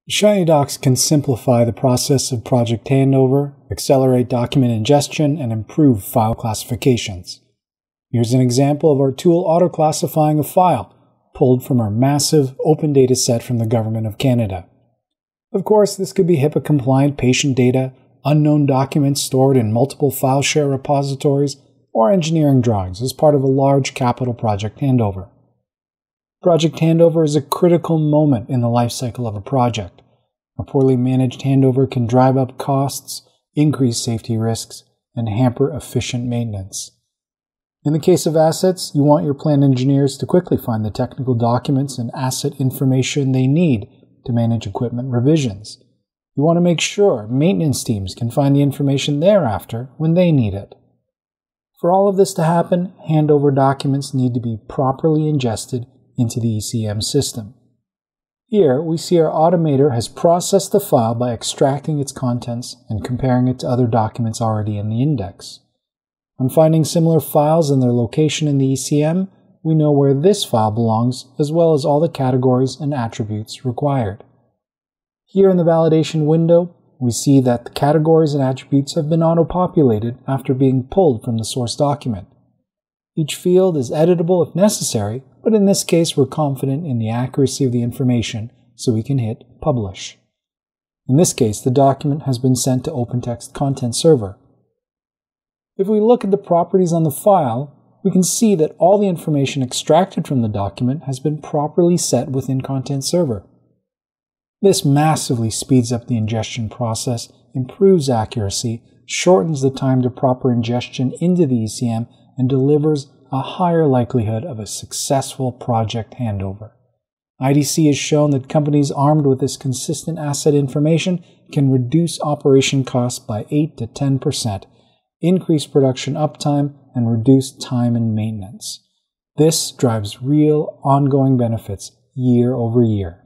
Shinydocs can simplify the process of project handover, accelerate document ingestion, and improve file classifications. Here's an example of our tool auto-classifying a file pulled from our massive open data set from the Government of Canada. Of course, this could be HIPAA-compliant patient data, unknown documents stored in multiple file share repositories, or engineering drawings as part of a large capital project handover. Project handover is a critical moment in the lifecycle of a project. A poorly managed handover can drive up costs, increase safety risks, and hamper efficient maintenance. In the case of assets, you want your plant engineers to quickly find the technical documents and asset information they need to manage equipment revisions. You want to make sure maintenance teams can find the information thereafter when they need it. For all of this to happen, handover documents need to be properly ingested into the ECM system. Here, we see our automator has processed the file by extracting its contents and comparing it to other documents already in the index. On finding similar files and their location in the ECM, we know where this file belongs as well as all the categories and attributes required. Here in the validation window, we see that the categories and attributes have been auto-populated after being pulled from the source document. Each field is editable if necessary, but in this case we're confident in the accuracy of the information, so we can hit Publish. In this case, the document has been sent to OpenText Content Server. If we look at the properties on the file, we can see that all the information extracted from the document has been properly set within Content Server. This massively speeds up the ingestion process, improves accuracy, shortens the time to proper ingestion into the ECM, and delivers a higher likelihood of a successful project handover. IDC has shown that companies armed with this consistent asset information can reduce operation costs by 8 to 10%, increase production uptime, and reduce time and maintenance. This drives real, ongoing benefits year over year.